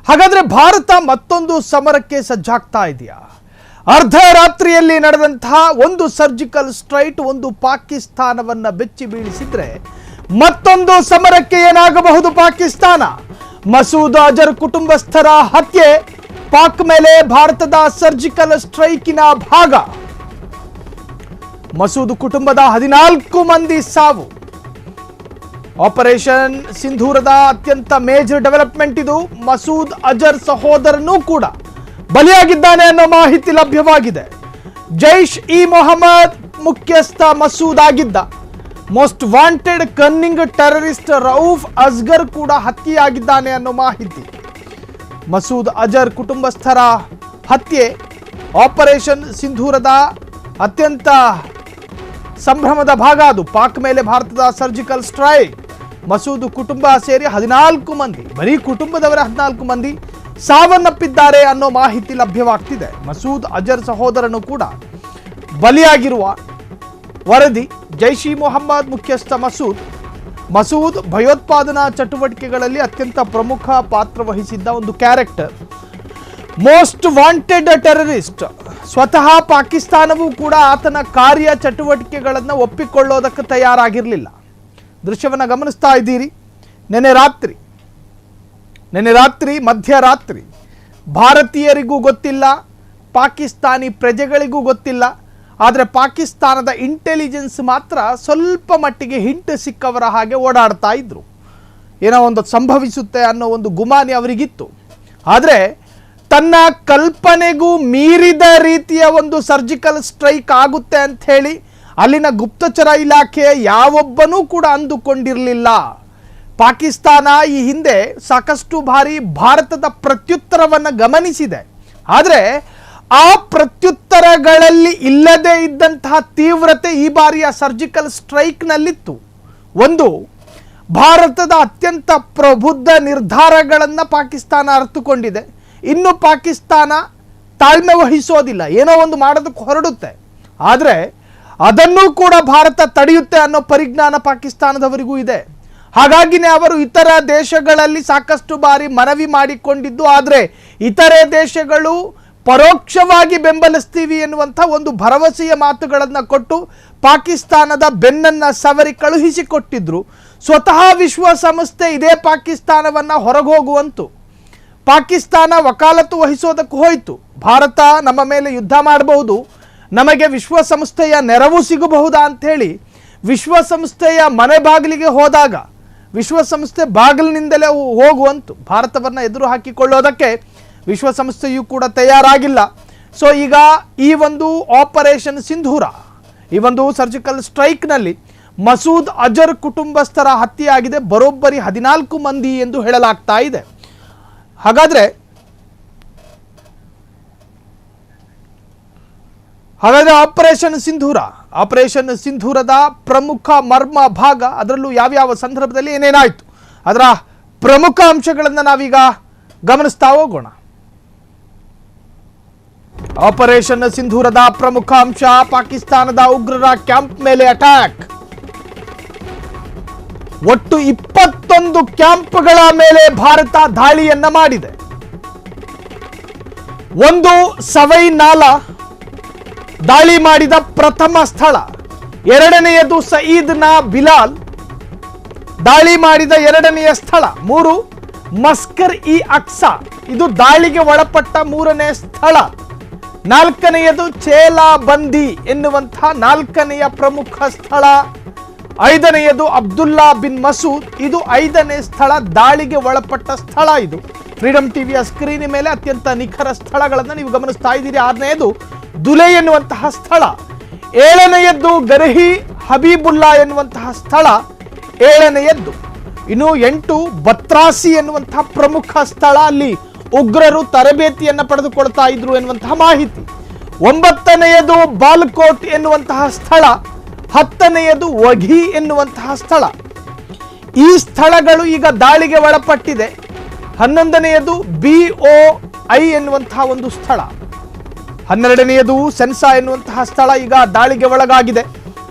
ಹಾಗಾದ್ರೆ ಭಾರತ ಮತ್ತೊಂದು ಸಮರಕ್ಕೆ ಸಜ್ಜಾಗ್ತಾ ಇದೆಯಾ? ಅರ್ಧ ರಾತ್ರಿಯಲ್ಲಿ ನಡೆದಂತಹ ಒಂದು ಸರ್ಜಿಕಲ್ ಸ್ಟ್ರೈಕ್ ಒಂದು ಪಾಕಿಸ್ತಾನವನ್ನ ಬೆಚ್ಚಿ ಬೀಳಿಸಿದ್ರೆ ಮತ್ತೊಂದು ಸಮರಕ್ಕೆ ಏನಾಗಬಹುದು ಪಾಕಿಸ್ತಾನ? ಮಸೂದ್ ಅಜರ್ ಕುಟುಂಬಸ್ಥರ ಹತ್ಯೆ ಪಾಕ್ ಮೇಲೆ ಭಾರತದ ಸರ್ಜಿಕಲ್ ಸ್ಟ್ರೈಕಿನ ಭಾಗ. ಮಸೂದ್ ಕುಟುಂಬದ 14 ಮಂದಿ ಸಾವು. ಆಪರೇಷನ್ ಸಿಂಧೂರದ ಅತ್ಯಂತ ಮೇಜರ್ ಡೆವಲಪ್ಮೆಂಟ್ ಇದು. ಮಸೂದ್ ಅಜರ್ ಸಹೋದರನೂ ಕೂಡ ಬಲಿಯಾಗಿದ್ದಾನೆ ಅನ್ನೋ ಮಾಹಿತಿ ಲಭ್ಯವಾಗಿದೆ. ಜೈಷ್ ಇ ಮೊಹಮ್ಮದ್ ಮುಖ್ಯಸ್ಥ ಮಸೂದ್ ಆಗಿದ್ದ most wanted ಕನ್ನಿಂಗ್ terrorist Rauf Asghar ಕೂಡ ಹತ್ಯೆಯಾಗಿದ್ದಾನೆ ಅನ್ನೋ ಮಾಹಿತಿ. ಮಸೂದ್ ಅಜರ್ ಕುಟುಂಬಸ್ಥರ ಹತ್ಯೆ ಆಪರೇಷನ್ ಸಿಂಧೂರದ ಅತ್ಯಂತ ಸಂಭ್ರಮದ ಭಾಗ. ಅದು ಪಾಕ್ ಮೇಲೆ ಭಾರತದ ಸರ್ಜಿಕಲ್ ಸ್ಟ್ರೈಕ್. ಮಸೂದ್ ಕುಟುಂಬ ಸೇರಿ 14 ಮಂದಿ, ಬರೀ ಕುಟುಂಬದವರ 14 ಮಂದಿ ಸಾವನ್ನಪ್ಪಿದ್ದಾರೆ ಅನ್ನೋ ಮಾಹಿತಿ ಲಭ್ಯವಾಗ್ತಿದೆ. ಮಸೂದ್ ಅಜರ್ ಸಹೋದರನು ಕೂಡ ಬಲಿಯಾಗಿರುವ ವರದಿ. ಜೈಷ್ ಇ ಮೊಹಮ್ಮದ್ ಮುಖ್ಯಸ್ಥ ಮಸೂದ್ ಭಯೋತ್ಪಾದನಾ ಚಟುವಟಿಕೆಗಳಲ್ಲಿ ಅತ್ಯಂತ ಪ್ರಮುಖ ಪಾತ್ರ ವಹಿಸಿದ್ದ ಒಂದು ಕ್ಯಾರೆಕ್ಟರ್, ಮೋಸ್ಟ್ ವಾಂಟೆಡ್ ಟೆರರಿಸ್ಟ್. ಸ್ವತಃ ಪಾಕಿಸ್ತಾನವೂ ಕೂಡ ಆತನ ಕಾರ್ಯ ಚಟುವಟಿಕೆಗಳನ್ನು ಒಪ್ಪಿಕೊಳ್ಳೋದಕ್ಕೆ ತಯಾರಾಗಿರಲಿಲ್ಲ. ದೃಶ್ಯವನ್ನು ಗಮನಿಸ್ತಾ ಇದ್ದೀರಿ. ನೆನೆ ರಾತ್ರಿ ಮಧ್ಯರಾತ್ರಿ ಭಾರತೀಯರಿಗೂ ಗೊತ್ತಿಲ್ಲ, ಪಾಕಿಸ್ತಾನಿ ಪ್ರಜೆಗಳಿಗೂ ಗೊತ್ತಿಲ್ಲ. ಆದರೆ ಪಾಕಿಸ್ತಾನದ ಇಂಟೆಲಿಜೆನ್ಸ್ ಮಾತ್ರ ಸ್ವಲ್ಪ ಮಟ್ಟಿಗೆ ಹಿಂಟ್ ಸಿಕ್ಕವರ ಹಾಗೆ ಓಡಾಡ್ತಾ ಇದ್ರು. ಏನೋ ಒಂದು ಸಂಭವಿಸುತ್ತೆ ಅನ್ನೋ ಒಂದು ಗುಮಾನಿ ಅವರಿಗಿತ್ತು. ಆದರೆ ತನ್ನ ಕಲ್ಪನೆಗೂ ಮೀರಿದ ರೀತಿಯ ಒಂದು ಸರ್ಜಿಕಲ್ ಸ್ಟ್ರೈಕ್ ಆಗುತ್ತೆ ಅಂತ ಹೇಳಿ ಅಲ್ಲಿನ ಗುಪ್ತಚರ ಇಲಾಖೆ ಯಾವೊಬ್ಬನೂ ಕೂಡ ಅಂದುಕೊಂಡಿರಲಿಲ್ಲ. ಪಾಕಿಸ್ತಾನ ಈ ಹಿಂದೆ ಸಾಕಷ್ಟು ಬಾರಿ ಭಾರತದ ಪ್ರತ್ಯುತ್ತರವನ್ನು ಗಮನಿಸಿದೆ. ಆದರೆ ಆ ಪ್ರತ್ಯುತ್ತರಗಳಲ್ಲಿ ಇಲ್ಲದೇ ಇದ್ದಂತಹ ತೀವ್ರತೆ ಈ ಬಾರಿಯ ಸರ್ಜಿಕಲ್ ಸ್ಟ್ರೈಕ್ನಲ್ಲಿತ್ತು. ಒಂದು, ಭಾರತದ ಅತ್ಯಂತ ಪ್ರಬುದ್ಧ ನಿರ್ಧಾರಗಳನ್ನು ಪಾಕಿಸ್ತಾನ ಅರ್ಥಕೊಂಡಿದೆ. ಇನ್ನು ಪಾಕಿಸ್ತಾನ ತಾಳ್ಮೆ ವಹಿಸೋದಿಲ್ಲ, ಏನೋ ಒಂದು ಮಾಡೋದಕ್ಕೆ ಹೊರಡುತ್ತೆ. ಆದರೆ ಅದನ್ನೂ ಕೂಡ ಭಾರತ ತಡೆಯುತ್ತೆ ಅನ್ನೋ ಪರಿಜ್ಞಾನ ಪಾಕಿಸ್ತಾನದವರಿಗೂ ಇದೆ. ಹಾಗಾಗಿನೇ ಅವರು ಇತರ ದೇಶಗಳಲ್ಲಿ ಸಾಕಷ್ಟು ಬಾರಿ ಮನವಿ ಮಾಡಿಕೊಂಡಿದ್ದು. ಆದರೆ ಇತರೆ ದೇಶಗಳು ಪರೋಕ್ಷವಾಗಿ ಬೆಂಬಲಿಸ್ತೀವಿ ಎನ್ನುವಂಥ ಒಂದು ಭರವಸೆಯ ಮಾತುಗಳನ್ನು ಕೊಟ್ಟು ಪಾಕಿಸ್ತಾನದ ಬೆನ್ನನ್ನು ಸವರಿ ಕಳುಹಿಸಿಕೊಟ್ಟಿದ್ರು. ಸ್ವತಃ ವಿಶ್ವಸಂಸ್ಥೆ ಇದೇ ಪಾಕಿಸ್ತಾನವನ್ನು ಹೊರಗೋಗುವಂತು. ಪಾಕಿಸ್ತಾನ ವಕಾಲತ್ತು ವಹಿಸೋದಕ್ಕೆ ಹೋಯಿತು. ಭಾರತ ನಮ್ಮ ಮೇಲೆ ಯುದ್ಧ ಮಾಡಬಹುದು, ನಮಗೆ ವಿಶ್ವಸಂಸ್ಥೆಯ ನೆರವು ಸಿಗಬಹುದಾ ಅಂಥೇಳಿ ವಿಶ್ವಸಂಸ್ಥೆಯ ಮನೆ ಬಾಗಿಲಿಗೆ ಹೋದಾಗ ವಿಶ್ವಸಂಸ್ಥೆ ಬಾಗಿಲಿನಿಂದಲೇ ಹೋಗುವಂತು. ಭಾರತವನ್ನು ಎದುರು ಹಾಕಿಕೊಳ್ಳೋದಕ್ಕೆ ವಿಶ್ವಸಂಸ್ಥೆಯೂ ಕೂಡ ತಯಾರಾಗಿಲ್ಲ. ಸೊ ಈಗ ಈ ಒಂದು ಆಪರೇಷನ್ ಸಿಂಧೂರ, ಈ ಒಂದು ಸರ್ಜಿಕಲ್ ಸ್ಟ್ರೈಕ್ನಲ್ಲಿ ಮಸೂದ್ ಅಜರ್ ಕುಟುಂಬಸ್ಥರ ಹತ್ಯೆಯಾಗಿದೆ. ಬರೋಬ್ಬರಿ 14 ಮಂದಿ ಎಂದು ಹೇಳಲಾಗ್ತಾ ಇದೆ. ಹಾಗಾದ್ರೆ ಆಪರೇಷನ್ ಸಿಂಧೂರದ ಪ್ರಮುಖ ಮರ್ಮ ಭಾಗ, ಅದರಲ್ಲೂ ಯಾವ್ಯಾವ ಸಂದರ್ಭದಲ್ಲಿ ಏನೇನಾಯಿತು ಅದರ ಪ್ರಮುಖ ಅಂಶಗಳನ್ನು ನಾವೀಗ ಗಮನಿಸ್ತಾ ಹೋಗೋಣ. ಆಪರೇಷನ್ ಸಿಂಧೂರದ ಪ್ರಮುಖ ಅಂಶ, ಪಾಕಿಸ್ತಾನದ ಉಗ್ರರ ಕ್ಯಾಂಪ್ ಮೇಲೆ ಅಟ್ಯಾಕ್. ಒಟ್ಟು 21 ಕ್ಯಾಂಪ್ಗಳ ಮೇಲೆ ಭಾರತ ದಾಳಿಯನ್ನ ಮಾಡಿದೆ. ಒಂದು ಸವೈ ನಾಲಾ ದಾಳಿ ಮಾಡಿದ ಪ್ರಥಮ ಸ್ಥಳ, ಎರಡನೆಯದು ಸಯೀದ್ ನಾ ಬಿಲಾಲ್ ದಾಳಿ ಮಾಡಿದ ಎರಡನೆಯ ಸ್ಥಳ, 3 ಮಸ್ಕರ್ ಇ ಅಕ್ಸಾ ಇದು ದಾಳಿಗೆ ಒಳಪಟ್ಟ 3ನೇ ಸ್ಥಳ, 4ನೆಯದು ಚೇಲಾ ಬಂದಿ ಎನ್ನುವಂತಹ 4ನೆಯ ಪ್ರಮುಖ ಸ್ಥಳ, 5ನೆಯದು ಅಬ್ದುಲ್ಲಾ ಬಿನ್ ಮಸೂದ್ ಇದು 5ನೇ ಸ್ಥಳ, ದಾಳಿಗೆ ಒಳಪಟ್ಟ ಸ್ಥಳ. ಇದು ಫ್ರೀಡಮ್ ಟಿವಿಯ ಸ್ಕ್ರೀನ್ ಮೇಲೆ ಅತ್ಯಂತ ನಿಖರ ಸ್ಥಳಗಳನ್ನು ನೀವು ಗಮನಿಸ್ತಾ ಇದ್ದೀರಿ. 6ನೆಯದು ದುಲೆ ಎನ್ನುವಂತಹ ಸ್ಥಳ, 7ನೆಯದ್ದು ಗರ್ಹಿ ಹಬೀಬುಲ್ಲಾ ಎನ್ನುವಂತಹ ಸ್ಥಳ, 7ನೆಯದ್ದು. ಇನ್ನು 8 ಬತ್ರಾಸಿ ಎನ್ನುವಂತಹ ಪ್ರಮುಖ ಸ್ಥಳ, ಅಲ್ಲಿ ಉಗ್ರರು ತರಬೇತಿಯನ್ನು ಪಡೆದುಕೊಳ್ತಾ ಇದ್ರು ಎನ್ನುವಂತಹ ಮಾಹಿತಿ. 9ನೆಯದು ಬಾಲ್ಕೋಟ್ ಎನ್ನುವಂತಹ ಸ್ಥಳ, 10ನೆಯದು ವಘಿ ಎನ್ನುವಂತಹ ಸ್ಥಳ. ಈ ಸ್ಥಳಗಳು ಈಗ ದಾಳಿಗೆ ಒಳಪಟ್ಟಿದೆ. 11ನೆಯದು BOI ಎನ್ನುವಂತಹ ಒಂದು ಸ್ಥಳ, 12ನೆಯದು ಸೆನ್ಸಾ ಎನ್ನುವಂತಹ ಸ್ಥಳ ಈಗ ದಾಳಿಗೆ ಒಳಗಾಗಿದೆ.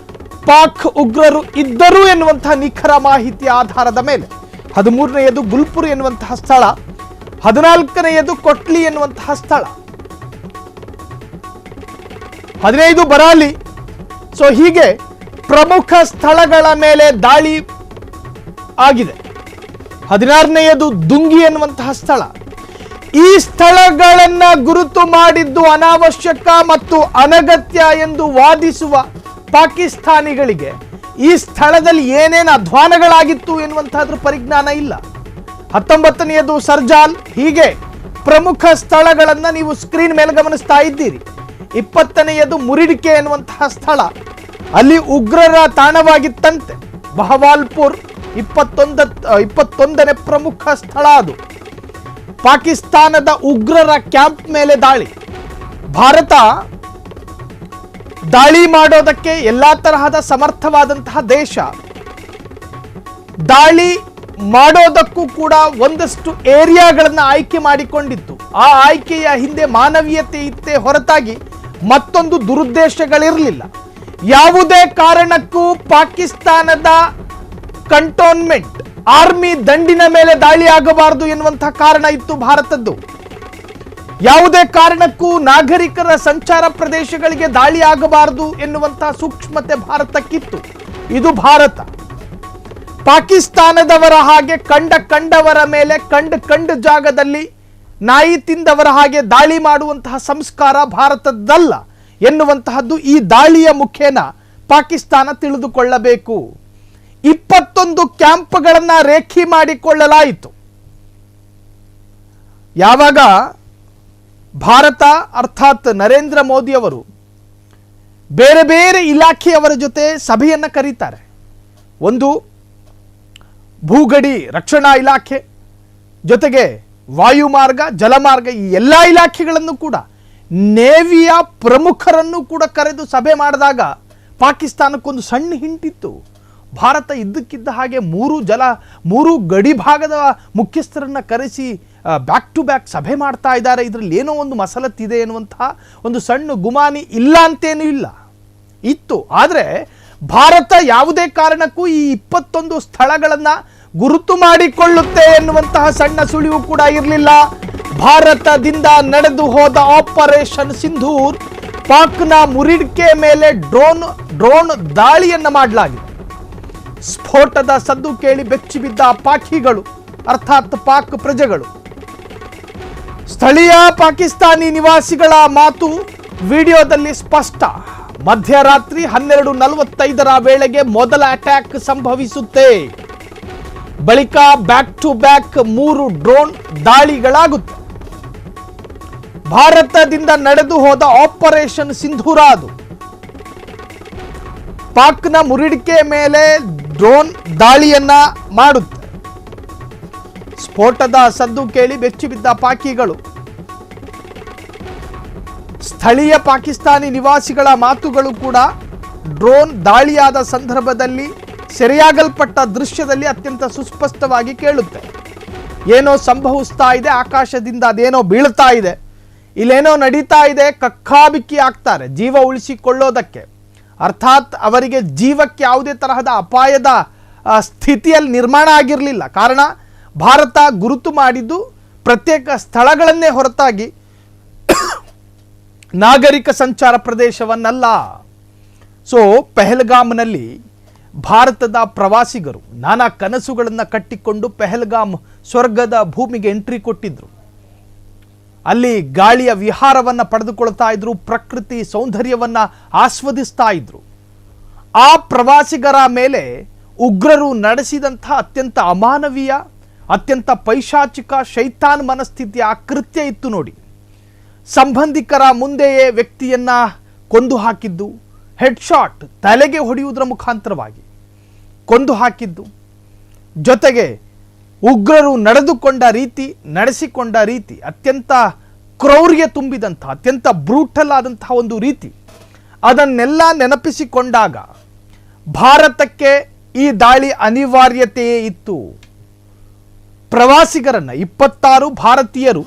ಪಾಕ್ ಉಗ್ರರು ಇದ್ದರು ಎನ್ನುವಂತಹ ನಿಖರ ಮಾಹಿತಿಯ ಆಧಾರದ ಮೇಲೆ 13ನೆಯದು ಗುಲ್ಪುರ್ ಎನ್ನುವಂತಹ ಸ್ಥಳ, 14ನೆಯದು ಕೊಟ್ಲಿ ಎನ್ನುವಂತಹ ಸ್ಥಳ, 15 ಬರಾಲಿ. ಸೊ ಹೀಗೆ ಪ್ರಮುಖ ಸ್ಥಳಗಳ ಮೇಲೆ ದಾಳಿ ಆಗಿದೆ. 16ನೆಯದು ದುಂಗಿ ಎನ್ನುವಂತಹ ಸ್ಥಳ. ಈ ಸ್ಥಳಗಳನ್ನ ಗುರುತು ಮಾಡಿದ್ದು ಅನಾವಶ್ಯಕ ಮತ್ತು ಅನಗತ್ಯ ಎಂದು ವಾದಿಸುವ ಪಾಕಿಸ್ತಾನಿಗಳಿಗೆ ಈ ಸ್ಥಳದಲ್ಲಿ ಏನೇನು ಅಧ್ವಾನಗಳಾಗಿತ್ತು ಎನ್ನುವಂತಹದ್ರ ಪರಿಜ್ಞಾನ ಇಲ್ಲ. 19ನೆಯದು ಸರ್ಜಾಲ್. ಹೀಗೆ ಪ್ರಮುಖ ಸ್ಥಳಗಳನ್ನ ನೀವು ಸ್ಕ್ರೀನ್ ಮೇಲೆ ಗಮನಿಸ್ತಾ ಇದ್ದೀರಿ. 20ನೆಯದು ಮುರಿಡಿಕೆ ಎನ್ನುವಂತಹ ಸ್ಥಳ, ಅಲ್ಲಿ ಉಗ್ರರ ತಾಣವಾಗಿತ್ತಂತೆ. ಬಹವಾಲ್ಪುರ್ 21ನೇ ಪ್ರಮುಖ ಸ್ಥಳ. ಅದು ಪಾಕಿಸ್ತಾನದ ಉಗ್ರರ ಕ್ಯಾಂಪ್ ಮೇಲೆ ದಾಳಿ. ಭಾರತ ದಾಳಿ ಮಾಡೋದಕ್ಕೆ ಎಲ್ಲಾ ತರಹದ ಸಮರ್ಥವಾದಂತಹ ದೇಶ. ದಾಳಿ ಮಾಡೋದಕ್ಕೂ ಕೂಡ ಒಂದಷ್ಟು ಏರಿಯಾಗಳನ್ನು ಆಯ್ಕೆ ಮಾಡಿಕೊಂಡಿತ್ತು. ಆ ಆಯ್ಕೆಯ ಹಿಂದೆ ಮಾನವೀಯತೆ ಇತ್ತೇ ಹೊರತಾಗಿ ಮತ್ತೊಂದು ದುರುದ್ದೇಶಗಳಿರಲಿಲ್ಲ. ಯಾವುದೇ ಕಾರಣಕ್ಕೂ ಪಾಕಿಸ್ತಾನದ ಕಂಟೋನ್ಮೆಂಟ್ ಆರ್ಮಿ ದಂಡಿನ ಮೇಲೆ ದಾಳಿ ಆಗಬಾರದು ಎನ್ನುವಂತಹ ಕಾರಣ ಇತ್ತು ಭಾರತದ್ದು. ಯಾವುದೇ ಕಾರಣಕ್ಕೂ ನಾಗರಿಕರ ಸಂಚಾರ ಪ್ರದೇಶಗಳಿಗೆ ದಾಳಿ ಆಗಬಾರದು ಎನ್ನುವಂತಹ ಸೂಕ್ಷ್ಮತೆ ಭಾರತಕ್ಕಿತ್ತು. ಇದು ಭಾರತ. ಪಾಕಿಸ್ತಾನದವರ ಹಾಗೆ ಕಂಡವರ ಮೇಲೆ ಕಂಡ ಜಾಗದಲ್ಲಿ ನಾಯಿ ತಿಂದವರ ಹಾಗೆ ದಾಳಿ ಮಾಡುವಂತಹ ಸಂಸ್ಕಾರ ಭಾರತದ್ದಲ್ಲ ಎನ್ನುವಂತಹದ್ದು ಈ ದಾಳಿಯ ಮುಖೇನ ಪಾಕಿಸ್ತಾನ ತಿಳಿದುಕೊಳ್ಳಬೇಕು. 21 ಕ್ಯಾಂಪ್ಗಳನ್ನ ರೇಖಿ ಮಾಡಿಕೊಳ್ಳಲಾಯಿತು. ಯಾವಾಗ ಭಾರತ ಅರ್ಥಾತ್ ನರೇಂದ್ರ ಮೋದಿ ಅವರು ಬೇರೆ ಬೇರೆ ಇಲಾಖೆಯವರ ಜೊತೆ ಸಭೆಯನ್ನು ಕರೀತಾರೆ. ಒಂದು ಭೂಗಡಿ ರಕ್ಷಣಾ ಇಲಾಖೆ, ಜೊತೆಗೆ ವಾಯುಮಾರ್ಗ, ಜಲಮಾರ್ಗ, ಈ ಎಲ್ಲ ಇಲಾಖೆಗಳನ್ನು ಕೂಡ, ನೇವಿಯ ಪ್ರಮುಖರನ್ನು ಕೂಡ ಕರೆದು ಸಭೆ ಮಾಡಿದಾಗ ಪಾಕಿಸ್ತಾನಕ್ಕೊಂದು ಸಣ್ಣ ಹಿಂಟಿತ್ತು. ಭಾರತ ಇದ್ದಕ್ಕಿದ್ದ ಹಾಗೆ ಮೂರು ಗಡಿ ಭಾಗದ ಮುಖ್ಯಸ್ಥರನ್ನ ಕರೆಸಿ ಬ್ಯಾಕ್ ಟು ಬ್ಯಾಕ್ ಸಭೆ ಮಾಡ್ತಾ ಇದ್ದಾರೆ, ಇದರಲ್ಲಿ ಏನೋ ಒಂದು ಮಸಲತ್ತಿದೆ ಎನ್ನುವಂತಹ ಒಂದು ಸಣ್ಣ ಗುಮಾನಿ ಇಲ್ಲ ಅಂತೇನೂ ಇಲ್ಲ, ಇತ್ತು. ಆದರೆ ಭಾರತ ಯಾವುದೇ ಕಾರಣಕ್ಕೂ ಈ 21 ಸ್ಥಳಗಳನ್ನು ಗುರುತು ಮಾಡಿಕೊಳ್ಳುತ್ತೆ ಎನ್ನುವಂತಹ ಸಣ್ಣ ಸುಳಿವು ಕೂಡ ಇರಲಿಲ್ಲ. ಭಾರತದಿಂದ ನಡೆದು ಹೋದ ಆಪರೇಷನ್ ಸಿಂಧೂರ್, ಪಾಕ್ನ ಮುರಿಡ್ಕೆ ಮೇಲೆ ಡ್ರೋನ್ ದಾಳಿಯನ್ನು ಮಾಡಲಾಗಿದೆ. ಸ್ಫೋಟದ ಸದ್ದು ಕೇಳಿ ಬೆಚ್ಚಿ ಬಿದ್ದ ಪಾಕಿಗಳು ಅರ್ಥಾತ್ ಪಾಕ್ ಪ್ರಜೆಗಳು. ಸ್ಥಳೀಯ ಪಾಕಿಸ್ತಾನಿ ನಿವಾಸಿಗಳ ಮಾತು ವಿಡಿಯೋದಲ್ಲಿ ಸ್ಪಷ್ಟ. ಮಧ್ಯರಾತ್ರಿ 12:45 ವೇಳೆಗೆ ಮೊದಲ ಅಟ್ಯಾಕ್ ಸಂಭವಿಸುತ್ತೆ. ಬಳಿಕ ಬ್ಯಾಕ್ ಟು ಬ್ಯಾಕ್ 3 ಡ್ರೋನ್ ದಾಳಿಗಳಾಗುತ್ತೆ. ಭಾರತದಿಂದ ನಡೆದು ಹೋದ ಆಪರೇಷನ್ ಸಿಂಧೂರ ಅದು. ಪಾಕ್ನ ಮುರಿಡಿಕೆ ಮೇಲೆ ಡ್ರೋನ್ ದಾಳಿಯನ್ನ ಮಾಡುತ್ತೆ. ಸ್ಫೋಟದ ಸದ್ದು ಕೇಳಿ ಬೆಚ್ಚಿ ಬಿದ್ದ ಪಾಕಿಗಳು. ಸ್ಥಳೀಯ ಪಾಕಿಸ್ತಾನಿ ನಿವಾಸಿಗಳ ಮಾತುಗಳು ಕೂಡ ಡ್ರೋನ್ ದಾಳಿಯಾದ ಸಂದರ್ಭದಲ್ಲಿ ಸೆರೆಯಾಗಲ್ಪಟ್ಟ ದೃಶ್ಯದಲ್ಲಿ ಅತ್ಯಂತ ಸುಸ್ಪಷ್ಟವಾಗಿ ಕೇಳುತ್ತೆ. ಏನೋ ಸಂಭವಿಸ್ತಾ ಇದೆ, ಆಕಾಶದಿಂದ ಅದೇನೋ ಬೀಳ್ತಾ ಇದೆ, ಇಲ್ಲೇನೋ ನಡೀತಾ ಇದೆ, ಕಕ್ಕಾಬಿಕ್ಕಿ ಆಗ್ತಾರೆ ಜೀವ ಉಳಿಸಿಕೊಳ್ಳೋದಕ್ಕೆ. ಅರ್ಥಾತ್ ಅವರಿಗೆ ಜೀವಕ್ಕೆ ಯಾವುದೇ ತರಹದ ಅಪಾಯದ ಸ್ಥಿತಿಯಲ್ಲಿ ನಿರ್ಮಾಣ ಆಗಿರಲಿಲ್ಲ. ಕಾರಣ ಭಾರತ ಗುರುತು ಮಾಡಿದ್ದು ಪ್ರತ್ಯೇಕ ಸ್ಥಳಗಳನ್ನೇ ಹೊರತಾಗಿ ನಾಗರಿಕ ಸಂಚಾರ ಪ್ರದೇಶವನ್ನಲ್ಲ. ಸೊ ಪೆಹಲ್ಗಾಮ್ನಲ್ಲಿ ಭಾರತದ ಪ್ರವಾಸಿಗರು ನಾನಾ ಕನಸುಗಳನ್ನು ಕಟ್ಟಿಕೊಂಡು ಪೆಹಲ್ಗಾಮ್ ಸ್ವರ್ಗದ ಭೂಮಿಗೆ ಎಂಟ್ರಿ ಕೊಟ್ಟಿದ್ರು. ಅಲ್ಲಿ ಗಾಳಿಯ ವಿಹಾರವನ್ನು ಪಡೆದುಕೊಳ್ತಾ ಇದ್ರು, ಪ್ರಕೃತಿ ಸೌಂದರ್ಯವನ್ನು ಆಸ್ವಾದಿಸ್ತಾ ಇದ್ರು. ಆ ಪ್ರವಾಸಿಗರ ಮೇಲೆ ಉಗ್ರರು ನಡೆಸಿದಂಥ ಅತ್ಯಂತ ಅಮಾನವೀಯ, ಅತ್ಯಂತ ಪೈಶಾಚಿಕ, ಶೈತಾನ್ ಮನಸ್ಥಿತಿಯ ಕೃತ್ಯ ಇತ್ತು ನೋಡಿ. ಸಂಬಂಧಿಕರ ಮುಂದೆಯೇ ವ್ಯಕ್ತಿಯನ್ನ ಕೊಂದು ಹಾಕಿದ್ದು, ಹೆಡ್ ಶಾಟ್ ತಲೆಗೆ ಹೊಡೆಯುವುದರ ಮುಖಾಂತರವಾಗಿ ಕೊಂದು ಹಾಕಿದ್ದು, ಜೊತೆಗೆ ಉಗ್ರರು ನಡೆಸಿಕೊಂಡ ರೀತಿ ಅತ್ಯಂತ ಕ್ರೌರ್ಯ ತುಂಬಿದಂಥ, ಅತ್ಯಂತ ಬ್ರೂಟಲ್ ಆದಂತಹ ಒಂದು ರೀತಿ. ಅದನ್ನೆಲ್ಲ ನೆನಪಿಸಿಕೊಂಡಾಗ ಭಾರತಕ್ಕೆ ಈ ದಾಳಿ ಅನಿವಾರ್ಯತೆಯೇ ಇತ್ತು. ಪ್ರವಾಸಿಗರನ್ನ 26 ಭಾರತೀಯರು,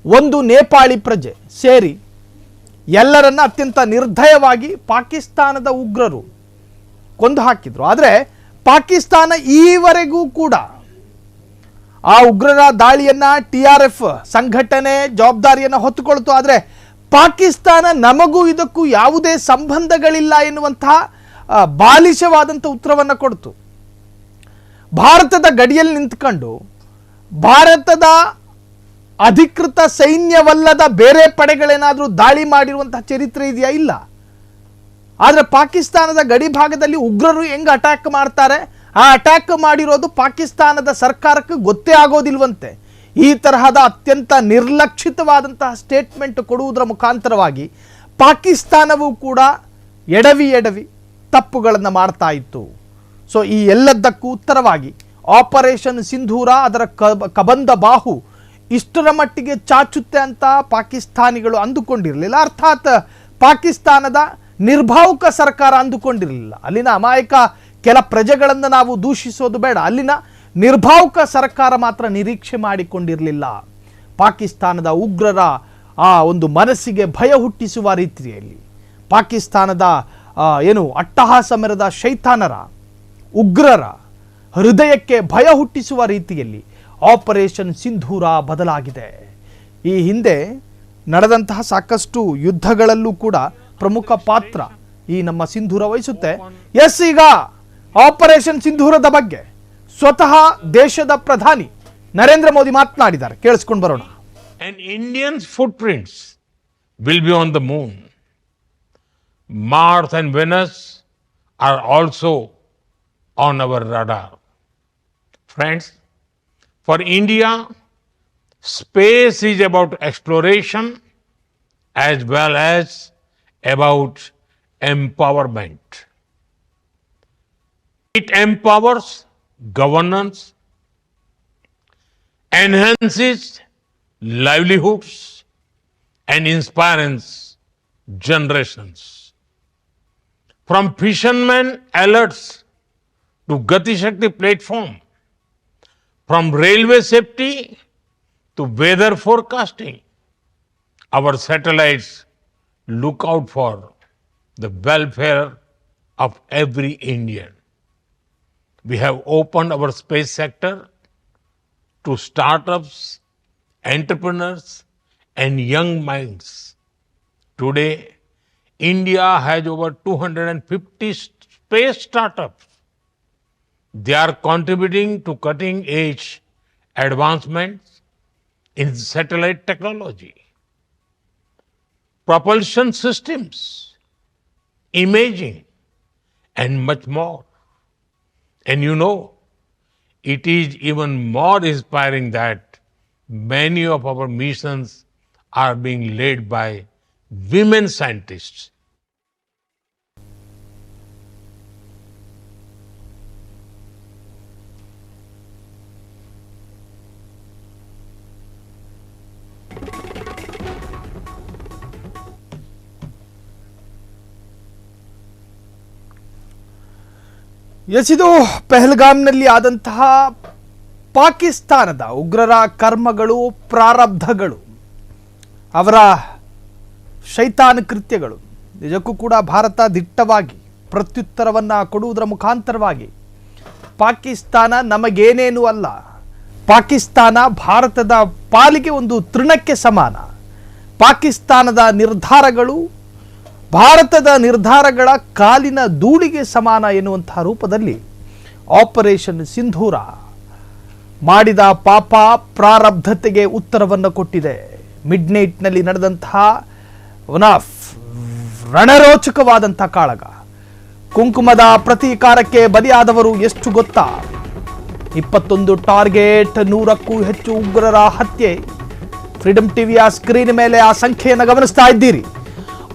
1 ನೇಪಾಳಿ ಪ್ರಜೆ ಸೇರಿ ಎಲ್ಲರನ್ನ ಅತ್ಯಂತ ನಿರ್ದಯವಾಗಿ ಪಾಕಿಸ್ತಾನದ ಉಗ್ರರು ಕೊಂದು ಹಾಕಿದ್ರು. ಆದರೆ ಪಾಕಿಸ್ತಾನ ಈವರೆಗೂ ಕೂಡ ಆ ಉಗ್ರರ ದಾಳಿಯನ್ನ TRF ಸಂಘಟನೆ ಜವಾಬ್ದಾರಿಯನ್ನು ಹೊತ್ತುಕೊಳ್ತು. ಆದರೆ ಪಾಕಿಸ್ತಾನ ನಮಗೂ ಇದಕ್ಕೂ ಯಾವುದೇ ಸಂಬಂಧಗಳಿಲ್ಲ ಎನ್ನುವಂತಹ ಬಾಲಿಶವಾದಂಥ ಉತ್ತರವನ್ನು ಕೊಡ್ತು. ಭಾರತದ ಗಡಿಯಲ್ಲಿ ನಿಂತ್ಕೊಂಡು ಭಾರತದ ಅಧಿಕೃತ ಸೈನ್ಯವಲ್ಲದ ಬೇರೆ ಪಡೆಗಳೇನಾದರೂ ದಾಳಿ ಮಾಡಿರುವಂತಹ ಚರಿತ್ರೆ ಇದೆಯಾ? ಇಲ್ಲ. ಆದರೆ ಪಾಕಿಸ್ತಾನದ ಗಡಿ ಭಾಗದಲ್ಲಿ ಉಗ್ರರು ಹೆಂಗೆ ಅಟ್ಯಾಕ್ ಮಾಡ್ತಾರೆ, ಆ ಅಟ್ಯಾಕ್ ಮಾಡಿರೋದು ಪಾಕಿಸ್ತಾನದ ಸರ್ಕಾರಕ್ಕೆ ಗೊತ್ತೇ ಆಗೋದಿಲ್ವಂತೆ. ಈ ತರಹದ ಅತ್ಯಂತ ನಿರ್ಲಕ್ಷಿತವಾದಂತಹ ಸ್ಟೇಟ್ಮೆಂಟ್ ಕೊಡುವುದರ ಮುಖಾಂತರವಾಗಿ ಪಾಕಿಸ್ತಾನವೂ ಕೂಡ ಎಡವಿ ತಪ್ಪುಗಳನ್ನು ಮಾಡ್ತಾ ಇತ್ತು. ಸೊ ಈ ಎಲ್ಲದಕ್ಕೂ ಉತ್ತರವಾಗಿ ಆಪರೇಷನ್ ಸಿಂಧೂರ ಅದರ ಕಬಂದ ಬಾಹು ಇಷ್ಟರ ಮಟ್ಟಿಗೆ ಚಾಚುತ್ತೆ ಅಂತ ಪಾಕಿಸ್ತಾನಿಗಳು ಅಂದುಕೊಂಡಿರಲಿಲ್ಲ. ಅರ್ಥಾತ್ ಪಾಕಿಸ್ತಾನದ ನಿರ್ಭಾವುಕ ಸರ್ಕಾರ ಅಂದುಕೊಂಡಿರಲಿಲ್ಲ. ಅಲ್ಲಿನ ಅಮಾಯಕ ಕೆಲ ಪ್ರಜೆಗಳನ್ನು ನಾವು ದೂಷಿಸೋದು ಬೇಡ, ಅಲ್ಲಿನ ನಿರ್ಭಾವುಕ ಸರ್ಕಾರ ಮಾತ್ರ ನಿರೀಕ್ಷೆ ಮಾಡಿಕೊಂಡಿರಲಿಲ್ಲ. ಪಾಕಿಸ್ತಾನದ ಉಗ್ರರ ಆ ಒಂದು ಮನಸ್ಸಿಗೆ ಭಯ ಹುಟ್ಟಿಸುವ ರೀತಿಯಲ್ಲಿ, ಪಾಕಿಸ್ತಾನದ ಅಟ್ಟಹಾಸ ಮೆರೆದ ಶೈತಾನರ ಉಗ್ರರ ಹೃದಯಕ್ಕೆ ಭಯ ಹುಟ್ಟಿಸುವ ರೀತಿಯಲ್ಲಿ ಆಪರೇಷನ್ ಸಿಂಧೂರ ಬದಲಾಗಿದೆ. ಈ ಹಿಂದೆ ನಡೆದಂತಹ ಸಾಕಷ್ಟು ಯುದ್ಧಗಳಲ್ಲೂ ಕೂಡ ಪ್ರಮುಖ ಪಾತ್ರ ಈ ನಮ್ಮ ಸಿಂಧೂರ ವಹಿಸುತ್ತೆ. ಎಸ್, ಈಗ ಆಪರೇಷನ್ ಸಿಂಧೂರದ ಬಗ್ಗೆ ಸ್ವತಃ ದೇಶದ ಪ್ರಧಾನಿ ನರೇಂದ್ರ ಮೋದಿ ಮಾತನಾಡಿದ್ದಾರೆ. ಕೇಳಿಸ್ಕೊಂಡು ಬರೋಣ. And Indians' footprints will be on the moon. Mars and Venus are also on our radar. Friends, for India, space is about exploration as well as about empowerment. It empowers governance, enhances livelihoods, and inspires generations. From fishermen alerts to Gati Shakti platform, from railway safety to weather forecasting, our satellites look out for the welfare of every Indian. We have opened our space sector to startups, entrepreneurs, and young minds. Today, India has over 250 space startups. They are contributing to cutting-edge advancements in satellite technology, propulsion systems, imaging, and much more. And it is even more inspiring that many of our missions are being led by women scientists. ಇದು ಪೆಹಲ್ಗಾಮ್ನಲ್ಲಿ ಆದಂತಹ ಪಾಕಿಸ್ತಾನದ ಉಗ್ರರ ಕರ್ಮಗಳು, ಪ್ರಾರಬ್ಧಗಳು, ಅವರ ಶೈತಾನ ಕೃತ್ಯಗಳು. ನಿಜಕ್ಕೂ ಕೂಡ ಭಾರತ ದಿಟ್ಟವಾಗಿ ಪ್ರತ್ಯುತ್ತರವನ್ನು ಕೊಡುವುದರ ಮುಖಾಂತರವಾಗಿ ಪಾಕಿಸ್ತಾನ ನಮಗೇನೇನೂ ಅಲ್ಲ, ಪಾಕಿಸ್ತಾನ ಭಾರತದ ಪಾಲಿಗೆ ಒಂದು ತೃಣಕ್ಕೆ ಸಮಾನ, ಪಾಕಿಸ್ತಾನದ ನಿರ್ಧಾರಗಳು ಭಾರತದ ನಿರ್ಧಾರಗಳ ಕಾಲಿನ ಧೂಳಿಗೆ ಸಮಾನ ಎನ್ನುವಂತಹ ರೂಪದಲ್ಲಿ ಆಪರೇಷನ್ ಸಿಂಧೂರ ಮಾಡಿದ ಪಾಪ ಪ್ರಾರಬ್ಧತೆಗೆ ಉತ್ತರವನ್ನು ಕೊಟ್ಟಿದೆ. ಮಿಡ್ ನೈಟ್ನಲ್ಲಿ ನಡೆದಂತಹ ರಣರೋಚಕವಾದಂತಹ ಕಾಳಗ. ಕುಂಕುಮದ ಪ್ರತೀಕಾರಕ್ಕೆ ಬಲಿಯಾದವರು ಎಷ್ಟು ಗೊತ್ತಾ? 21 ಟಾರ್ಗೆಟ್, 100ಕ್ಕೂ ಹೆಚ್ಚು ಉಗ್ರರ ಹತ್ಯೆ. ಫ್ರೀಡಂ ಟಿವಿಯ ಸ್ಕ್ರೀನ್ ಮೇಲೆ ಆ ಸಂಖ್ಯೆಯನ್ನು ಗಮನಿಸ್ತಾ ಇದ್ದೀರಿ.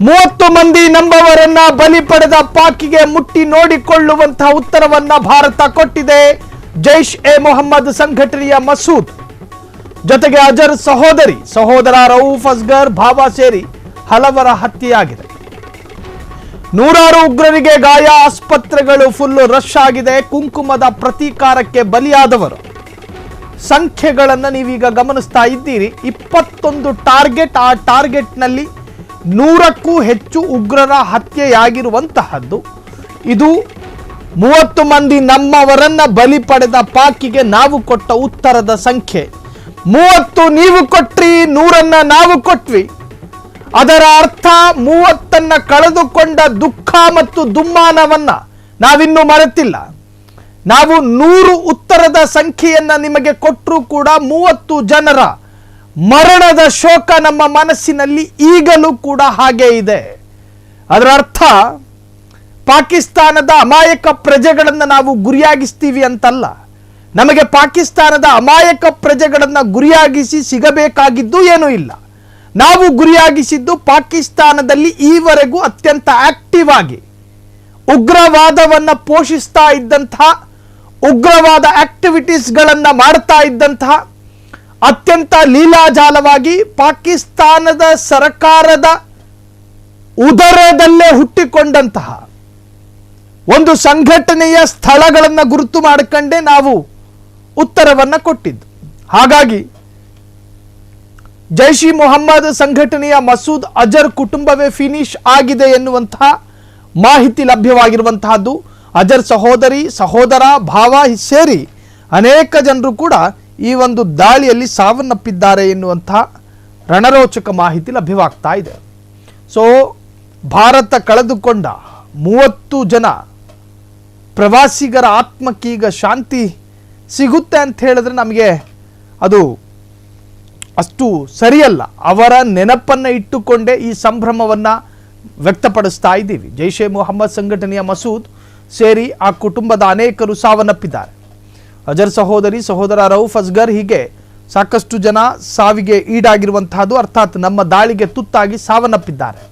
30 ಮಂದಿ ನಂಬವರನ್ನ ಬಲಿ ಪಡೆದ ಪಾಕಿಗೆ ಮುಟ್ಟಿ ನೋಡಿಕೊಳ್ಳುವಂತಹ ಉತ್ತರವನ್ನ ಭಾರತ ಕೊಟ್ಟಿದೆ. ಜೈಷ್ ಎ ಮೊಹಮ್ಮದ್ ಸಂಘಟನೆಯ ಮಸೂದ್ ಜೊತೆಗೆ ಅಜರ್ ಸಹೋದರ ರೌಫ್ ಅಸ್ಗರ್, ಭಾವ ಸೇರಿ ಹಲವರ ಹತ್ಯೆಯಾಗಿದೆ. ನೂರಾರು ಉಗ್ರರಿಗೆ ಗಾಯ, ಆಸ್ಪತ್ರೆಗಳು ಫುಲ್ ರಶ್ ಆಗಿದೆ. ಕುಂಕುಮದ ಪ್ರತೀಕಾರಕ್ಕೆ ಬಲಿಯಾದವರು ಸಂಖ್ಯೆಗಳನ್ನು ನೀವೀಗ ಗಮನಿಸ್ತಾ ಇದ್ದೀರಿ. 21 ಟಾರ್ಗೆಟ್, ಆ ಟಾರ್ಗೆಟ್ನಲ್ಲಿ 100ಕ್ಕೂ ಹೆಚ್ಚು ಉಗ್ರರ ಹತ್ಯೆಯಾಗಿರುವಂತಹದ್ದು. ಇದು 30 ಮಂದಿ ನಮ್ಮವರನ್ನ ಬಲಿ ಪಡೆದ ಪಾಕಿಗೆ ನಾವು ಕೊಟ್ಟ ಉತ್ತರದ ಸಂಖ್ಯೆ 30 ನೀವು ಕೊಟ್ರಿ, 100 ನಾವು ಕೊಟ್ವಿ. ಅದರ ಅರ್ಥ 30 ಕಳೆದುಕೊಂಡ ದುಃಖ ಮತ್ತು ದುಮ್ಮಾನವನ್ನ ನಾವಿನ್ನೂ ಮರೆತಿಲ್ಲ. ನಾವು 100 ಉತ್ತರದ ಸಂಖ್ಯೆಯನ್ನ ನಿಮಗೆ ಕೊಟ್ಟರೂ ಕೂಡ 30 ಜನರ ಮರಣದ ಶೋಕ ನಮ್ಮ ಮನಸ್ಸಿನಲ್ಲಿ ಈಗಲೂ ಕೂಡ ಹಾಗೆ ಇದೆ. ಅದರ ಅರ್ಥ ಪಾಕಿಸ್ತಾನದ ಅಮಾಯಕ ಪ್ರಜೆಗಳನ್ನು ನಾವು ಗುರಿಯಾಗಿಸ್ತೀವಿ ಅಂತಲ್ಲ. ನಮಗೆ ಪಾಕಿಸ್ತಾನದ ಅಮಾಯಕ ಪ್ರಜೆಗಳನ್ನು ಗುರಿಯಾಗಿಸಿ ಸಿಗಬೇಕಾಗಿದ್ದು ಏನೂ ಇಲ್ಲ. ನಾವು ಗುರಿಯಾಗಿಸಿದ್ದು ಪಾಕಿಸ್ತಾನದಲ್ಲಿ ಈವರೆಗೂ ಅತ್ಯಂತ ಆಕ್ಟಿವ್ ಆಗಿ ಉಗ್ರವಾದವನ್ನು ಪೋಷಿಸ್ತಾ ಇದ್ದಂತಹ, ಉಗ್ರವಾದ ಆಕ್ಟಿವಿಟೀಸ್ಗಳನ್ನು ಮಾಡ್ತಾ ಇದ್ದಂತಹ, ಅತ್ಯಂತ ಲೀಲಾಜಾಲವಾಗಿ ಪಾಕಿಸ್ತಾನದ ಸರ್ಕಾರದ ಉದರದಲ್ಲೇ ಹುಟ್ಟಿಕೊಂಡಂತಹ ಒಂದು ಸಂಘಟನೆಯ ಸ್ಥಳಗಳನ್ನು ಗುರುತು ಮಾಡಿಕೊಂಡೇ ನಾವು ಉತ್ತರವನ್ನು ಕೊಟ್ಟಿದ್ದು. ಹಾಗಾಗಿ ಜೈಷ್ ಇ ಮೊಹಮ್ಮದ್ ಸಂಘಟನೆಯ ಮಸೂದ್ ಅಜರ್ ಕುಟುಂಬವೇ ಫಿನಿಶ್ ಆಗಿದೆ ಎನ್ನುವಂತಹ ಮಾಹಿತಿ ಲಭ್ಯವಾಗಿರುವಂತಹದ್ದು. ಅಜರ್ ಸಹೋದರಿ, ಸಹೋದರ, ಭಾವ ಸೇರಿ ಅನೇಕ ಜನರು ಕೂಡ ಈ ಒಂದು ದಾಳಿಯಲ್ಲಿ ಸಾವನ್ನಪ್ಪಿದ್ದಾರೆ ಎನ್ನುವಂತಹ ರಣರೋಚಕ ಮಾಹಿತಿ ಲಭ್ಯವಾಗ್ತಾ ಇದೆ. ಸೊ ಭಾರತ ಕಳೆದುಕೊಂಡ 30 ಜನ ಪ್ರವಾಸಿಗರ ಆತ್ಮಕ್ಕೀಗ ಶಾಂತಿ ಸಿಗುತ್ತೆ ಅಂತ ಹೇಳಿದ್ರೆ ನಮಗೆ ಅದು ಅಷ್ಟು ಸರಿಯಲ್ಲ. ಅವರ ನೆನಪನ್ನು ಇಟ್ಟುಕೊಂಡೇ ಈ ಸಂಭ್ರಮವನ್ನು ವ್ಯಕ್ತಪಡಿಸ್ತಾ ಇದ್ದೀವಿ. ಜೈಷ್ ಎ ಮೊಹಮ್ಮದ್ ಸಂಘಟನೆಯ ಮಸೂದ್ ಸೇರಿ ಆ ಕುಟುಂಬದ ಅನೇಕರು ಸಾವನ್ನಪ್ಪಿದ್ದಾರೆ. ಅಜರ್ ಸಹೋದರಿ, ಸಹೋದರ ರೌಫ್ ಅಸ್ಗರ್, ಹೀಗೆ ಸಾಕಷ್ಟು ಜನ ಸಾವಿಗೆ ಈಡಾಗಿರುವಂತಹದ್ದು, ಅರ್ಥಾತ್ ನಮ್ಮ ದಾಳಿಗೆ ತುತ್ತಾಗಿ ಸಾವನ್ನಪ್ಪಿದ್ದಾರೆ.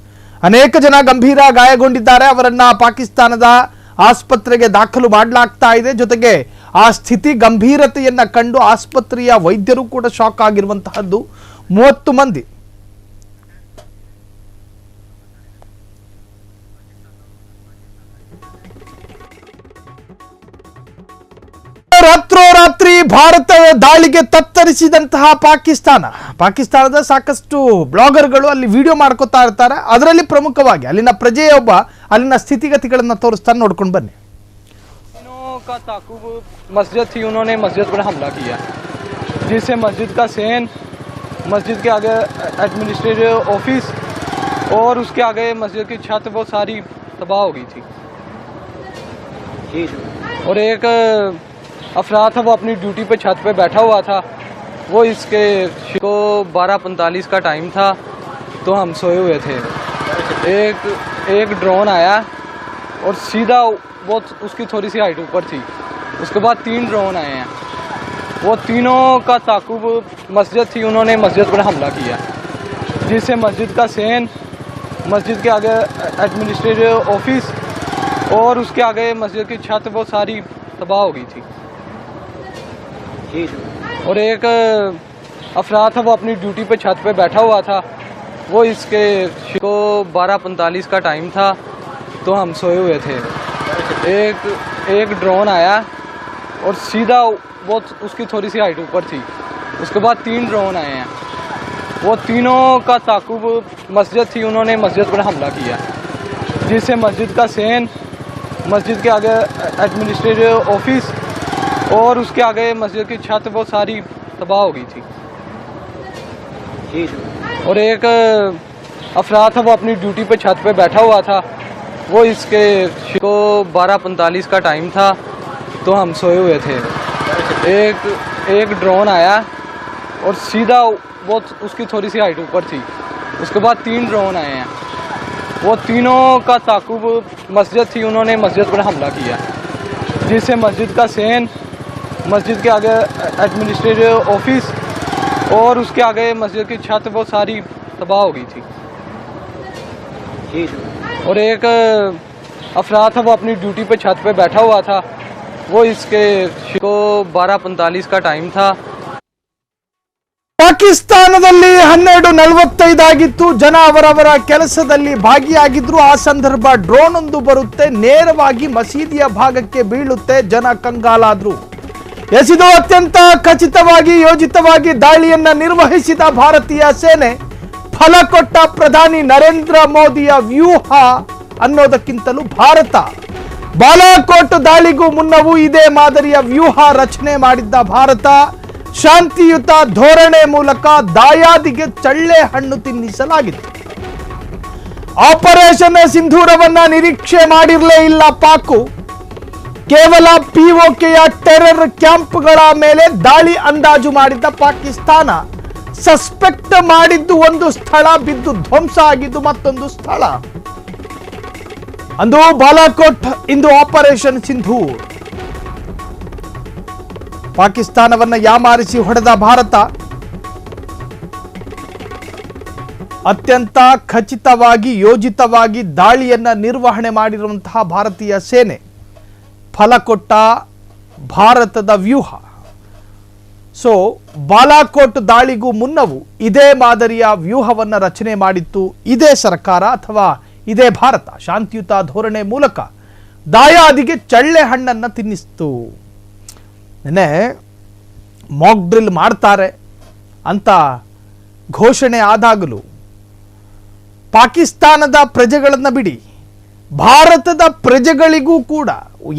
ಅನೇಕ ಜನ ಗಂಭೀರ ಗಾಯಗೊಂಡಿದ್ದಾರೆ. ಅವರನ್ನ ಪಾಕಿಸ್ತಾನದ ಆಸ್ಪತ್ರೆಗೆ ದಾಖಲು ಮಾಡಲಾಗ್ತಾ ಇದೆ. ಜೊತೆಗೆ ಆ ಸ್ಥಿತಿ ಗಂಭೀರತೆಯನ್ನ ಕಂಡು ಆಸ್ಪತ್ರೆಯ ವೈದ್ಯರು ಕೂಡ ಶಾಕ್ ಆಗಿರುವಂತಹದ್ದು. 30 ಮಂದಿ ರಾತ್ರೋರಾತ್ರಿ ಭಾರತದ ದಾಳಿಗೆ ತತ್ತರಿಸಿದಂತಹ ಪಾಕಿಸ್ತಾನದ ಸಾಕಷ್ಟು ಬ್ಲಾಗರ್ಗಳು ಅಲ್ಲಿ ವಿಡಿಯೋ ಮಾಡ್ಕೋತಾ ಇರ್ತಾರೆ. ಅದರಲ್ಲಿ ಪ್ರಮುಖವಾಗಿ ಅಲ್ಲಿನ ಪ್ರಜೆಯೊಬ್ಬ ಅಲ್ಲಿನ ಸ್ಥಿತಿಗತಿಗಳನ್ನು ತೋರಿಸ್ತಾನೆ. ನೋಡ್ಕೊಂಡು ಬನ್ನಿ. का ताकुब मस्जिद थी, उन्होंने मस्जिद पर हमला किया, जिससे मस्जिद का सेन, मस्जिद के आगे एडमिनिस्ट्रेटिव ऑफिस और उसके आगे मस्जिद की छत वो सारी तबाह हो गई थी. और एक अफराद था, वो अपनी ड्यूटी पे छत पे बैठा हुआ था. वो इसके को 12:45 का टाइम था, तो हम सोए हुए थे. एक ड्रोन आया और सीधा वो उसकी थोड़ी सी हाइट ऊपर थी. उसके बाद 3 ड्रोन आए हैं. वो तीनों का ताकुब मस्जिद थी, उन्होंने मस्जिद पर हमला किया, जिससे मस्जिद का सेन, मस्जिद के आगे एडमिनिस्ट्रेटिव ऑफिस और उसके आगे मस्जिद की छत वो सारी तबाह हो गई थी. और एक अफराद था, वो अपनी ड्यूटी पे छत पे बैठा हुआ था. वो इसके को 12:45 का टाइम था, तो हम सोए हुए थे. एक ड्रोन आया और सीधा वो उसकी थोड़ी सी हाइट ऊपर थी. उसके बाद 3 ड्रोन आए हैं. वो तीनों का ताकुब मस्जिद थी, उन्होंने मस्जिद पर हमला किया, जिससे मस्जिद का सेन, मस्जिद के आगे एडमिनिस्ट्रेटिव ऑफिस और उसके आगे मस्जिद की छत वो सारी तबाह हो गई थी. और एक अफराद था, वो अपनी ड्यूटी पे छत पे बैठा हुआ था. वो इसके को 12:45 का टाइम था, तो हम सोए हुए थे. एक ड्रोन आया और सीधा वो उसकी थोड़ी सी हाइट ऊपर थी. उसके बाद 3 ड्रोन आए हैं. वो तीनों का ताकुब मस्जिद थी, उन्होंने मस्जिद पर हमला किया, जिससे मस्जिद का सेन, मस्जिद के आगे एडमिनिस्ट्रेटिव ऑफिस और उसके आगे मस्जिद की छत वो सारी तबाह हो गई थी. और एक अफराद था, वो अपनी ड्यूटी पे छत पे बैठा हुआ था. वो इसके को 12:45 का टाइम था. ಪಾಕಿಸ್ತಾನದಲ್ಲಿ 12:45 ಆಗಿತ್ತು. ಜನ ಅವರವರ ಕೆಲಸದಲ್ಲಿ ಭಾಗಿಯಾಗಿದ್ರು. ಆ ಸಂದರ್ಭ ಡ್ರೋನ್ ಒಂದು ಬರುತ್ತೆ, ನೇರವಾಗಿ ಮಸೀದಿಯ ಭಾಗಕ್ಕೆ ಬೀಳುತ್ತೆ. ಜನ ಕಂಗಾಲಾದ್ರು. ಎಸೆದು ಅತ್ಯಂತ ಖಚಿತವಾಗಿ ಯೋಜಿತವಾಗಿ ದಾಳಿಯನ್ನ ನಿರ್ವಹಿಸಿದ ಭಾರತೀಯ ಸೇನೆ. ಫಲ ಕೊಟ್ಟ ಪ್ರಧಾನಿ ನರೇಂದ್ರ ಮೋದಿಯ ವ್ಯೂಹ ಅನ್ನೋದಕ್ಕಿಂತಲೂ ಭಾರತ ಬಾಲಾಕೋಟ್ ದಾಳಿಗೂ ಮುನ್ನವೂ ಇದೇ ಮಾದರಿಯ ವ್ಯೂಹ ರಚನೆ ಮಾಡಿದ್ದ ಭಾರತ ಶಾಂತಿಯುತ ಧೋರಣೆ ಮೂಲಕ ದಾಯಾದಿಗೆ ಚಳ್ಳೆ ಹಣ್ಣು ತಿನ್ನಿಸಲಾಗಿತ್ತು. ಆಪರೇಷನ್ ಸಿಂಧೂರವನ್ನ ನಿರೀಕ್ಷೆ ಮಾಡಿರಲೇ ಇಲ್ಲ ಪಾಕು. ಕೇವಲ ಪಿಒಕೆಯ ಟೆರರ್ ಕ್ಯಾಂಪ್ಗಳ ಮೇಲೆ ದಾಳಿ ಅಂದಾಜು ಮಾಡಿದ್ದ ಪಾಕಿಸ್ತಾನ ಸಸ್ಪೆಕ್ಟ್ ಮಾಡಿದ್ದು ಒಂದು ಸ್ಥಳ, ಬಿದ್ದು ಧ್ವಂಸ ಆಗಿದ್ದು ಮತ್ತೊಂದು ಸ್ಥಳ. ಅಂದು ಬಾಲಾಕೋಟ್, ಇಂದು ಆಪರೇಷನ್ ಸಿಂಧೂರ್. ಪಾಕಿಸ್ತಾನವನ್ನ ಯಾಮಾರಿಸಿ ಹೊಡೆದ ಭಾರತ ಅತ್ಯಂತ ಖಚಿತವಾಗಿ ಯೋಜಿತವಾಗಿ ದಾಳಿಯನ್ನ ನಿರ್ವಹಣೆ ಮಾಡಿರುವಂತಹ ಭಾರತೀಯ ಸೇನೆ ಫಲ ಕೊಟ್ಟ ಭಾರತದ ವ್ಯೂಹ. ಸೊ ಬಾಲಾಕೋಟ್ ದಾಳಿಗೂ ಮುನ್ನವೂ ಇದೇ ಮಾದರಿಯ ವ್ಯೂಹವನ್ನು ರಚನೆ ಮಾಡಿತ್ತು ಇದೇ ಸರ್ಕಾರ ಅಥವಾ ಇದೇ ಭಾರತ. ಶಾಂತಿಯುತ ಧೋರಣೆ ಮೂಲಕ ದಾಯಾದಿಗೆ ಚಳ್ಳೆ ಹಣ್ಣನ್ನು ತಿನ್ನಿಸ್ತು. ನೆನ್ನೆ ಮಾಕ್ ಡ್ರಿಲ್ ಮಾಡ್ತಾರೆ ಅಂತ ಘೋಷಣೆ ಆದಾಗಲೂ ಪಾಕಿಸ್ತಾನದ ಪ್ರಜೆಗಳನ್ನು ಬಿಡಿ, ಭಾರತದ ಪ್ರಜೆಗಳಿಗೂ ಕೂಡ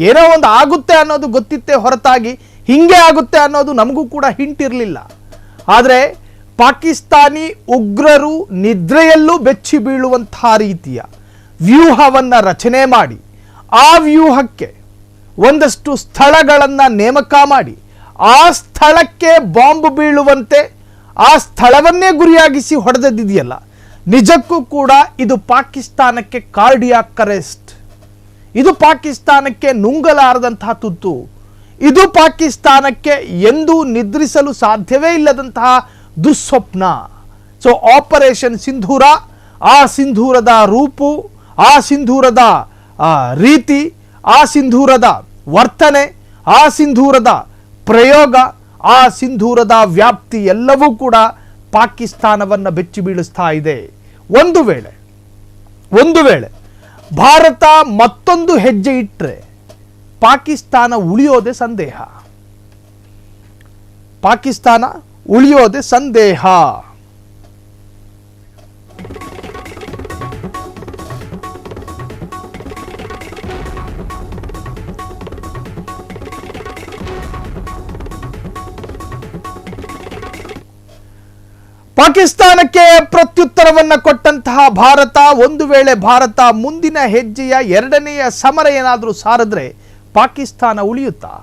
ಏನೋ ಒಂದು ಆಗುತ್ತೆ ಅನ್ನೋದು ಗೊತ್ತಿತ್ತೆ ಹೊರತಾಗಿ ಹಿಂಗೆ ಆಗುತ್ತೆ ಅನ್ನೋದು ನಮಗೂ ಕೂಡ ಹಿಂಟಿರಲಿಲ್ಲ. ಆದರೆ ಪಾಕಿಸ್ತಾನಿ ಉಗ್ರರು ನಿದ್ರೆಯಲ್ಲೂ ಬೆಚ್ಚಿ ಬೀಳುವಂತಹ ರೀತಿಯ ವ್ಯೂಹವನ್ನು ರಚನೆ ಮಾಡಿ ಆ ವ್ಯೂಹಕ್ಕೆ ಒಂದಷ್ಟು ಸ್ಥಳಗಳನ್ನು ನೇಮಕ ಮಾಡಿ ಆ ಸ್ಥಳಕ್ಕೆ ಬಾಂಬ್ ಬೀಳುವಂತೆ ಆ ಸ್ಥಳವನ್ನೇ ಗುರಿಯಾಗಿಸಿ ಹೊಡೆದಿದೆಯಲ್ಲ, ನಿಜಕ್ಕೂ ಕೂಡ ಇದು ಪಾಕಿಸ್ತಾನಕ್ಕೆ ಕಾರ್ಡಿಯಾಕ್ ಅರೆಸ್ಟ್. ಇದು ಪಾಕಿಸ್ತಾನಕ್ಕೆ ನುಂಗಲಾರದಂತಹ ತುತ್ತು. ಇದು ಪಾಕಿಸ್ತಾನಕ್ಕೆ ಎಂದೂ ನಿದ್ರಿಸಲು ಸಾಧ್ಯವೇ ಇಲ್ಲದಂತಹ ದುಸ್ವಪ್ನ. ಸೊ ಆಪರೇಷನ್ ಸಿಂಧೂರ, ಆ ಸಿಂಧೂರದ ರೂಪು, ಆ ಸಿಂಧೂರದ ರೀತಿ, ಆ ಸಿಂಧೂರದ ವರ್ತನೆ, ಆ ಸಿಂಧೂರದ ಪ್ರಯೋಗ, ಆ ಸಿಂಧೂರದ ವ್ಯಾಪ್ತಿ ಎಲ್ಲವೂ ಕೂಡ ಪಾಕಿಸ್ತಾನವನ್ನು ಬೆಚ್ಚಿ ಬೀಳಿಸ್ತಾ ಇದೆ. ಒಂದು ವೇಳೆ ಭಾರತ ಮತ್ತೊಂದು ಹೆಜ್ಜೆ ಇಟ್ಟರೆ ಪಾಕಿಸ್ತಾನ ಉಳಿಯೋದೇ ಸಂದೇಹ. ಪಾಕಿಸ್ತಾನ ಉಳಿಯೋದೇ ಸಂದೇಹ. ಪಾಕಿಸ್ತಾನಕ್ಕೆ ಪ್ರತ್ಯುತ್ತರವನ್ನು ಕೊಟ್ಟಂತಹ ಭಾರತ, ಒಂದು ವೇಳೆ ಭಾರತ ಮುಂದಿನ ಹೆಜ್ಜೆಯ ಎರಡನೆಯ ಸಮರ ಏನಾದರೂ ಸಾರಿದ್ರೆ ಪಾಕಿಸ್ತಾನ ಉಳಿಯುತ್ತಾ?